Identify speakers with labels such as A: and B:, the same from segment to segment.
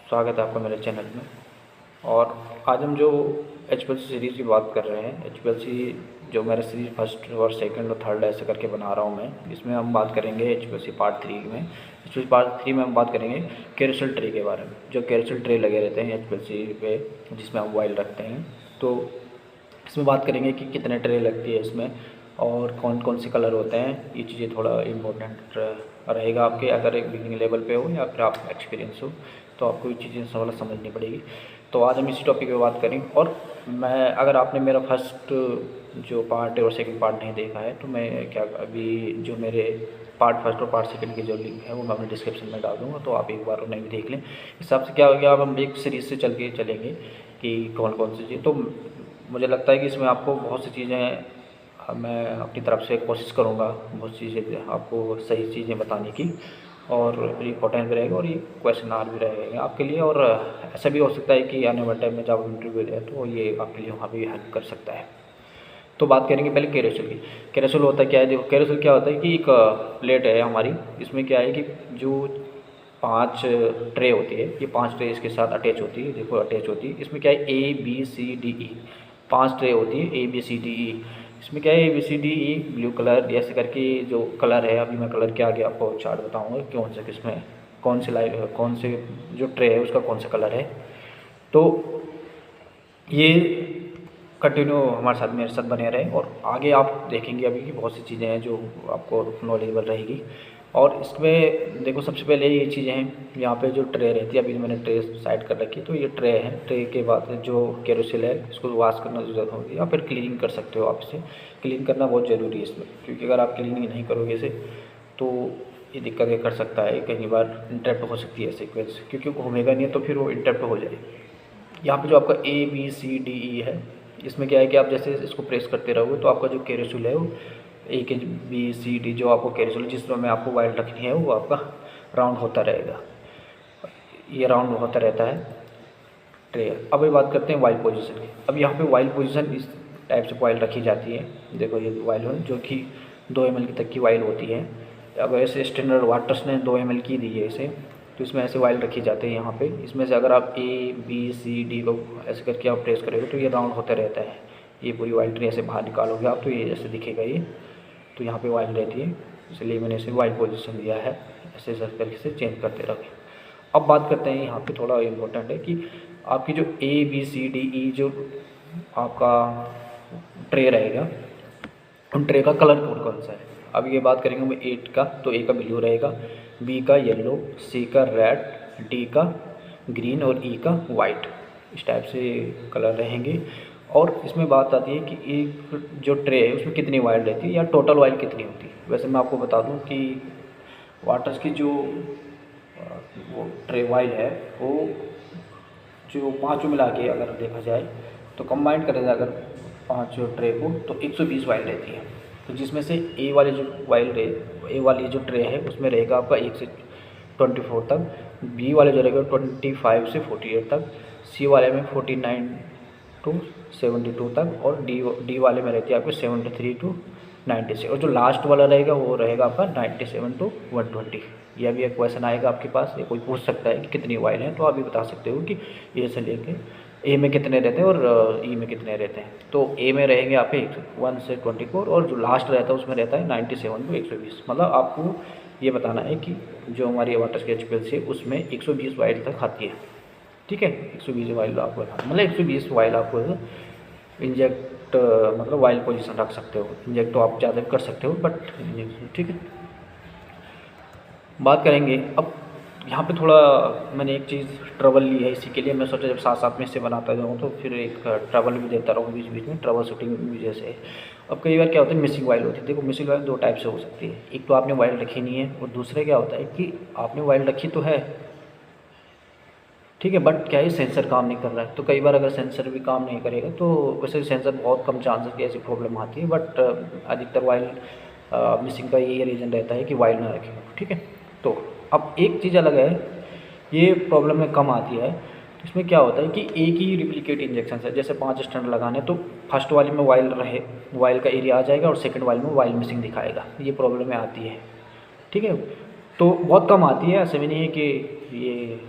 A: स्वागत है आपका मेरे चैनल में। और आज हम जो HPLC सीरीज़ की बात कर रहे हैं, HPLC जो मेरा सीरीज फर्स्ट और सेकंड और थर्ड ऐसे करके बना रहा हूँ मैं। इसमें हम बात करेंगे HPLC पार्ट 3 में। HPLC पार्ट 3 में हम बात करेंगे कैरोसेल ट्रे के बारे में। जो कैरोसेल ट्रे लगे रहते हैं HPLC पे, जिसमें हम मोबाइल रखते हैं, तो इसमें बात करेंगे कि कितने ट्रे लगती है इसमें और कौन कौन से कलर होते हैं। ये चीज़ें थोड़ा इम्पोर्टेंट रहेगा आपके, अगर एक बिगिनिंग लेवल पे हो या फिर आप एक्सपीरियंस हो तो आपको ये चीज़ें समझनी पड़ेगी। तो आज हम इसी टॉपिक पे बात करेंगे। और मैं, अगर आपने मेरा फर्स्ट जो पार्ट है और सेकंड पार्ट नहीं देखा है तो मैं क्या, अभी जो मेरे पार्ट फर्स्ट और पार्ट सेकंड की जो लिंक है वो मैं अपने डिस्क्रिप्शन में डाल दूँगा, तो आप एक बार उन्हें भी देख लें। इस हिसाब से क्या हो गया, अब हम एक सीरीज़ से चलेंगे कि कौन कौन सी चीज़। तो मुझे लगता है कि इसमें आपको बहुत सी चीज़ें, मैं अपनी तरफ से कोशिश करूँगा बहुत चीज़ें आपको सही चीज़ें बताने की, और इम्पोर्टेंट भी रहेगा और ये क्वेश्चन आर भी रहेगा आपके लिए। और ऐसा भी हो सकता है कि आने वाले टाइम में जब इंटरव्यू दे तो ये आपके लिए वहाँ भी हेल्प कर सकता है। तो बात करेंगे पहले कैरोसेल की। कैरोसेल होता क्या है, देखो कैरोसेल क्या होता है कि एक प्लेट है हमारी। इसमें क्या है कि जो 5 ट्रे होती है, ये 5 ट्रे इसके साथ अटैच होती है। देखो अटैच होती है, इसमें क्या है ABCDE 5 ट्रे होती है ABCDE। इसमें क्या है ABCDE ब्लू कलर ऐसे करके जो कलर है, अभी मैं कलर के आगे आपको चार्ट बताऊंगा कौन से किसमें कौन से लाइट कौन से जो ट्रे है उसका कौन सा कलर है। तो ये कंटिन्यू हमारे साथ मेरे साथ बने रहें और आगे आप देखेंगे अभी की बहुत सी चीज़ें हैं जो आपको नॉलेजेबल रहेगी। और इसमें देखो सबसे पहले ये चीज़ें हैं, यहाँ पे जो ट्रे रहती है, अभी मैंने ट्रे साइड कर रखी है, तो ये ट्रे है। ट्रे के बाद जो कैरोसेल है इसको वॉश करना ज़रूरत होगी या फिर क्लीनिंग कर सकते हो आप इसे। क्लीन करना बहुत ज़रूरी है इसमें, क्योंकि अगर आप क्लीनिंग नहीं करोगे इसे तो ये दिक्कतें कर सकता है, कई बार इंटरप्ट हो सकती है सीक्वेंस, क्योंकि घूमेगा नहीं तो फिर वो इंटरप्ट हो जाए। यहाँ पे जो आपका ABCDE है, इसमें क्या है कि आप जैसे इसको प्रेस करते रहोगे तो आपका जो कैरोसेल है वो ABCD जो आपको कैरोसेल जिसमें में आपको वाइल रखनी है वो आपका राउंड होता रहेगा, ये राउंड होता रहता है ट्रे। अब ये बात करते हैं वाइल पोजीशन की। अब यहाँ पे वाइल पोजीशन इस टाइप से वाइल रखी जाती है। देखो ये वाइल है जो कि 2 ml की तक की वाइल होती है। अब ऐसे स्टैंडर्ड वाटर्स ने 2 ml की दी है इसे, तो इसमें ऐसे वाइल रखी जाती है यहाँ पे। इसमें से अगर आप ABCD को ऐसे करके आप प्रेस करोगे तो ये राउंड होता रहता है। ये पूरी वाइल ट्रे ऐसे बाहर निकालोगे आप तो ये जैसे दिखेगा ये, तो यहाँ पे वाइल रहती है, इसलिए मैंने इसे वाइल पोजीशन दिया है। ऐसे करके से चेंज करते रहोगे। अब बात करते हैं यहाँ पे थोड़ा इम्पोर्टेंट है कि आपकी जो ABCDE जो आपका ट्रे रहेगा उन ट्रे का कलर कौन कौन सा है। अब ये बात करेंगे हम 8 का, तो A का ब्लू रहेगा, B का येलो, C का रेड, D का ग्रीन और E का वाइट। इस टाइप से कलर रहेंगे। और इसमें बात आती है कि एक जो ट्रे है उसमें कितनी वाइल रहती है या टोटल वाइल कितनी होती है। वैसे मैं आपको बता दूं कि वाटर्स की जो वो ट्रे वाइल है वो जो पाँचों मिला के अगर देखा जाए तो कंबाइंड करें अगर 5 ट्रे को तो 120 वाइल रहती है। तो जिसमें से ए वाली जो ट्रे है उसमें रहेगा आपका 1 से 24 तक, बी वाले जो रहेगा 25 से 48 तक, सी वाले में 49 टू 72 तक, और डी वाले में रहती है आपकी 73 टू 96, और जो लास्ट वाला रहेगा वो रहेगा आपका 97 टू 120। यह भी एक क्वेश्चन आएगा आपके पास, ये कोई पूछ सकता है कि कितनी वाइल है, तो आप भी बता सकते हो कि ए से लेके ए में कितने रहते हैं और ई में कितने रहते हैं। तो ए में रहेंगे आपके 1 से 24, और जो लास्ट रहता है उसमें रहता है 97 टू 120। मतलब आपको ये बताना है कि जो हमारी वाटर के HPLC है उसमें 120 वाइल तक आती है। ठीक है, 120 वाइल आपको मतलब 120 वाइल आपको इंजेक्ट, मतलब वाइल पोजीशन रख सकते हो। इंजेक्ट तो आप ज़्यादा कर सकते हो बट ठीक है। बात करेंगे अब यहाँ पे थोड़ा, मैंने एक चीज़ ट्रबल ली है इसी के लिए। मैं सोचा जब साथ साथ में से बनाता जाऊँ तो फिर एक ट्रबल भी देता रहूँ बीच बीच में, ट्रबल शूटिंग भी जैसे। अब कई बार क्या होता है मिसिंग वाइल होती है। देखो मिसिंग वाइल 2 टाइप से हो सकती है, एक तो आपने वाइल रखी नहीं है, और दूसरे क्या होता है कि आपने वाइल रखी तो है ठीक है, बट क्या है सेंसर काम नहीं कर रहा है। तो कई बार अगर सेंसर भी काम नहीं करेगा तो वैसे सेंसर बहुत कम चांसेस की ऐसी प्रॉब्लम आती है, बट अधिकतर वाइल मिसिंग का यही रीज़न रहता है कि वाइल ना रखें। ठीक है, तो अब एक चीज़ अलग है, ये प्रॉब्लम में कम आती है। इसमें क्या होता है कि एक ही रिप्लिकेट इंजेक्शन है, जैसे 5 स्टैंड लगाने तो फर्स्ट वाले में वाइल रहे, वाइल का एरिया आ जाएगा, और सेकंड वाले में वाइल मिसिंग दिखाएगा। ये प्रॉब्लम में आती है। ठीक है, तो बहुत कम आती है, ऐसे भी नहीं है कि ये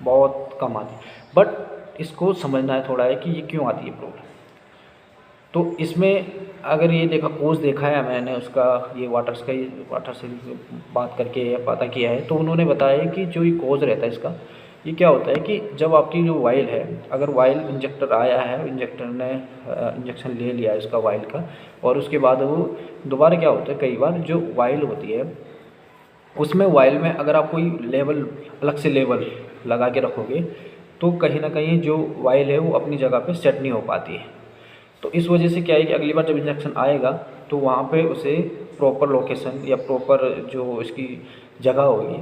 A: बहुत कम आती है। बट इसको समझना है थोड़ा है कि ये क्यों आती है प्रॉब्लम। तो इसमें अगर ये देखा कोर्स देखा है मैंने उसका, ये वाटर्स का, ये वाटर से बात करके पता किया है, तो उन्होंने बताया कि जो ये कोर्स रहता है इसका, ये क्या होता है कि जब आपकी जो वाइल है, अगर वाइल इंजेक्टर आया है, इंजेक्टर ने इंजेक्शन ले लिया है इसका वाइल का, और उसके बाद वो दोबारा क्या होता है, कई बार जो वाइल होती है उसमें वाइल में अगर आप कोई लेवल अलग से लेवल लगा के रखोगे तो कहीं ना कहीं जो वाइल है वो अपनी जगह पे सेट नहीं हो पाती है। तो इस वजह से क्या है कि अगली बार जब इंजेक्शन आएगा तो वहाँ पे उसे प्रॉपर लोकेशन या प्रॉपर जो इसकी जगह होगी,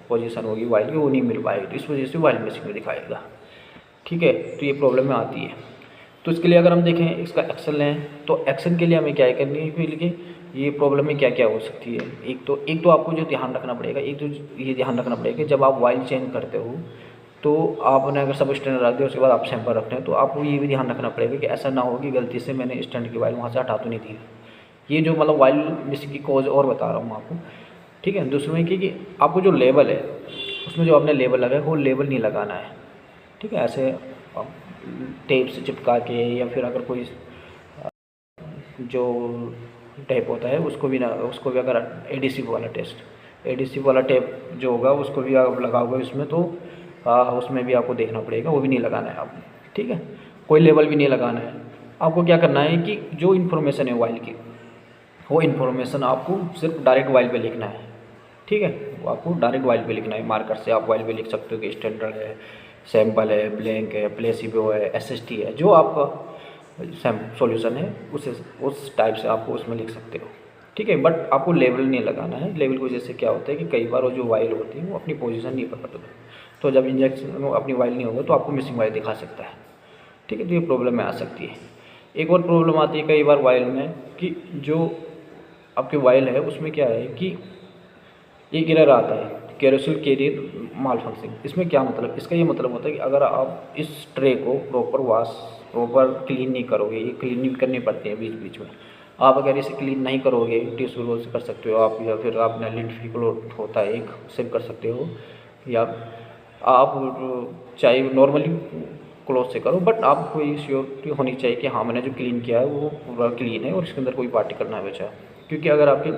A: पोजीशन होगी वाइल की, वो नहीं मिल पाएगी। तो इस वजह से वाइल मिसिंग में दिखाएगा। ठीक है, तो ये प्रॉब्लम में आती है। तो इसके लिए अगर हम देखें इसका एक्शन लें तो एक्शन के लिए हमें क्या करनी है कि ये प्रॉब्लम में क्या क्या हो सकती है। एक तो आपको जो ध्यान रखना पड़ेगा, एक तो ये ध्यान रखना पड़ेगा कि जब आप वाइल चेंज करते हो तो आपने अगर सब स्टैंड रख दिया उसके बाद आप सैंपल रखते हैं, तो आपको ये भी ध्यान रखना पड़ेगा कि ऐसा ना हो कि गलती से मैंने स्टैंड की वाइल वहाँ से हटा तो नहीं दी। ये जो मतलब वाइल मिसिंग की कॉज और बता रहा हूँ आपको। ठीक है, दूसरे में कि आपको जो लेबल है उसमें जो आपने लेबल लगाया वो लेबल नहीं लगाना है। ठीक है, ऐसे टेप से चिपका के, या फिर अगर कोई जो टेप होता है उसको भी ना, उसको भी अगर एडिसिव वाला एडिसिव वाला टेप जो होगा उसको भी आप लगाओगे उसमें, तो उसमें भी आपको देखना पड़ेगा, वो भी नहीं लगाना है आपको। ठीक है, कोई लेबल भी नहीं लगाना है। आपको क्या करना है कि जो इन्फॉर्मेशन है वाइल की, वो इन्फॉर्मेशन आपको सिर्फ डायरेक्ट वाइल पे लिखना है। ठीक है, वो आपको डायरेक्ट वाइल पे लिखना है। मार्कर से आप वाइल पे लिख सकते हो कि स्टैंडर्ड है, सैम्पल है, ब्लैंक है, प्लेसिबो है, एसएसटी है, जो आपका सॉल्यूशन है उस टाइप से आपको उसमें लिख सकते हो। ठीक है, बट आपको लेबल नहीं लगाना है। लेबल की वजह से क्या होता है कि कई बार वो जो वाइल होती है वो अपनी पोजीशन नहीं पकड़ते, तो जब इंजेक्शन अपनी वाइल नहीं होगा तो आपको मिसिंग वाइल दिखा सकता है। ठीक है, तो ये प्रॉब्लम में आ सकती है। एक और प्रॉब्लम आती है कई बार वाइल में कि जो आपके वाइल है उसमें क्या है कि एक एरर आता है, कैरोसिल कैरियर माल फंक्शन। इसमें क्या मतलब, इसका ये मतलब होता है कि अगर आप इस ट्रे को प्रॉपर क्लीन नहीं करोगे, ये क्लीनिंग करनी पड़ती है बीच बीच में। आप अगर इसे क्लीन नहीं करोगे, टिश्यू रोल से कर सकते हो आप, या फिर आपने लिंट फ्री क्लोथ होता है एक, उससे भी कर सकते हो, या आप चाहे नॉर्मली क्लोथ से करो, बट आपको ये श्योरिटी होनी चाहिए कि हाँ मैंने जो क्लीन किया है वो पूरा क्लीन है और इसके अंदर कोई पार्टिकल ना बचा है। क्योंकि अगर आपके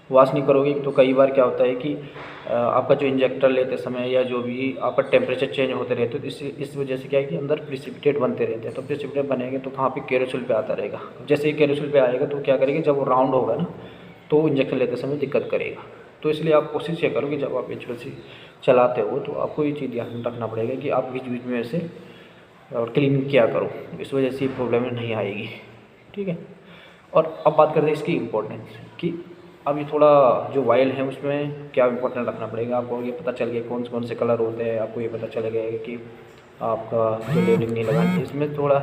A: वॉश नहीं करोगे तो कई बार क्या होता है कि आपका जो इंजेक्टर लेते समय या जो भी आपका टेम्परेचर चेंज होते रहते हैं, तो इस वजह से क्या है कि अंदर प्रिसिपिटेट बनते रहते हैं। तो प्रिसिपिटेट बनेंगे तो कहाँ पे केरोसिल पे आता रहेगा। जैसे ही केरोसिल पे आएगा तो क्या करेगा, जब वो राउंड होगा ना तो इंजेक्शन लेते समय दिक्कत करेगा। तो इसलिए आप कोशिश ये करो कि जब आप HPLC चलाते हो तो आपको ये चीज़ ध्यान रखना पड़ेगा कि आप बीच बीच में ऐसे और क्लीन किया करो, इस वजह से प्रॉब्लम नहीं आएगी। ठीक है, और अब बात करते हैं इसकी इम्पोर्टेंस कि अब ये थोड़ा जो वाइल है उसमें क्या इम्पोर्टेंट रखना पड़ेगा। आपको ये पता चल गया कौन से कलर होते हैं, आपको ये पता चल गया कि आपका जो लेबलिंग नहीं लगानी, इसमें थोड़ा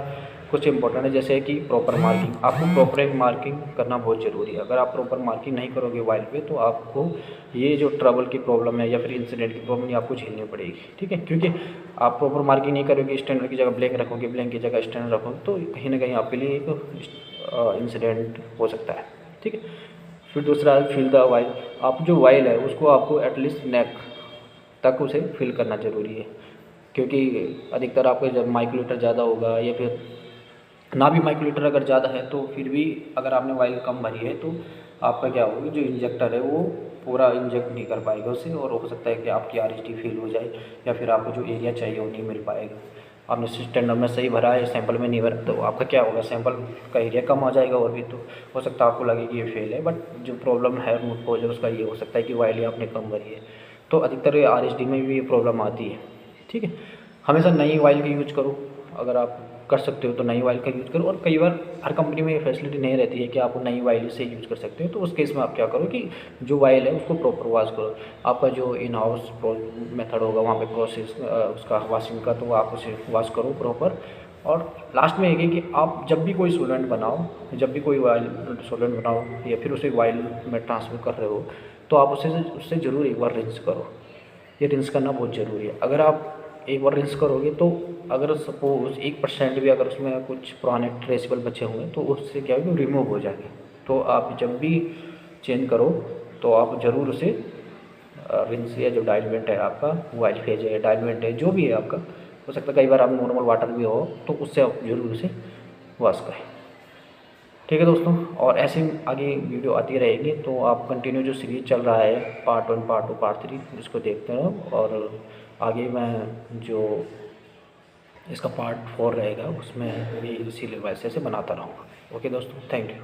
A: कुछ इंपॉर्टेंट है, जैसे कि प्रॉपर मार्किंग। आपको प्रॉपर मार्किंग करना बहुत ज़रूरी है। अगर आप प्रॉपर मार्किंग नहीं करोगे वाइल पे तो आपको ये जो ट्रबल की प्रॉब्लम है या फिर इंसिडेंट की प्रॉब्लम ये आपको झेलनी पड़ेगी। ठीक है, क्योंकि आप प्रॉपर मार्किंग नहीं करोगे, स्टैंडर्ड की जगह ब्लैंक रखोगे, ब्लैंक की जगह स्टैंडर्ड रखोगे, तो कहीं ना कहीं आपके लिए एक इंसिडेंट हो सकता है। ठीक है, फिर दूसरा है फिल द वाइल। आप जो वाइल है उसको आपको एटलीस्ट नेक तक उसे फिल करना ज़रूरी है, क्योंकि अधिकतर आपका जब माइक्रोलीटर ज़्यादा होगा या फिर ना भी माइक्रोलीटर अगर ज़्यादा है तो फिर भी अगर आपने वाइल कम भरी है तो आपका क्या होगा, जो इंजेक्टर है वो पूरा इंजेक्ट नहीं कर पाएगा उससे, और हो सकता है कि आपकी RHT फेल हो जाए या फिर आपको जो एरिया चाहिए वो नहीं मिल पाएगा। आपने स्टैंडर्ड में सही भरा है, सैंपल में नहीं भरा, तो आपका क्या होगा, सैंपल का एरिया कम आ जाएगा और भी, तो हो सकता है आपको लगे कि ये फेल है, बट जो प्रॉब्लम है रूट कॉज है उसका ये हो सकता है कि वाइल आपने कम भरी है। तो अधिकतर RHD में भी ये प्रॉब्लम आती है। ठीक है, हमेशा नई वाइल का यूज करो, अगर आप कर सकते हो तो नई वाइल का यूज़ करो। और कई बार हर कंपनी में ये फैसिलिटी नहीं रहती है कि आप नई वाइल से यूज़ कर सकते हो, तो उस केस में आप क्या करो कि जो वाइल है उसको प्रॉपर वॉश करो। आपका जो इन हाउस मेथड होगा वहाँ पे प्रोसेस उसका वॉशिंग का, तो आप उसे वॉश करो प्रॉपर। और लास्ट में एक है कि आप जब भी कोई सोलेंट बनाओ, जब भी कोई वाइल सोलेंट बनाओ या फिर उसे वाइल में ट्रांसफर कर रहे हो, तो आप उससे ज़रूर एक बार रिंस करो। ये रिंस करना बहुत ज़रूरी है। अगर आप एक बार रिंस करोगे तो अगर सपोज 1% भी अगर उसमें कुछ पुराने ट्रेसेबल बचे हुए तो उससे क्या होगा, रिमूव हो जाएंगे। तो आप जब भी चेंज करो तो आप ज़रूर उसे रिंस या जो डाइल्यूएंट है आपका, वाइल्ड फेज है, डाइल्यूएंट है, जो भी है आपका, हो सकता है कई बार आप नॉर्मल वाटर भी हो, तो उससे आप जरूर उसे वॉश करें। ठीक है दोस्तों, और ऐसे आगे वीडियो आती रहेगी, तो आप कंटिन्यू जो सीरीज चल रहा है पार्ट 1, पार्ट 2, पार्ट 3 इसको देखते रहो, और आगे मैं जो इसका पार्ट 4 रहेगा उसमें भी इसी वैसे से बनाता रहूँगा। ओके दोस्तों, थैंक यू।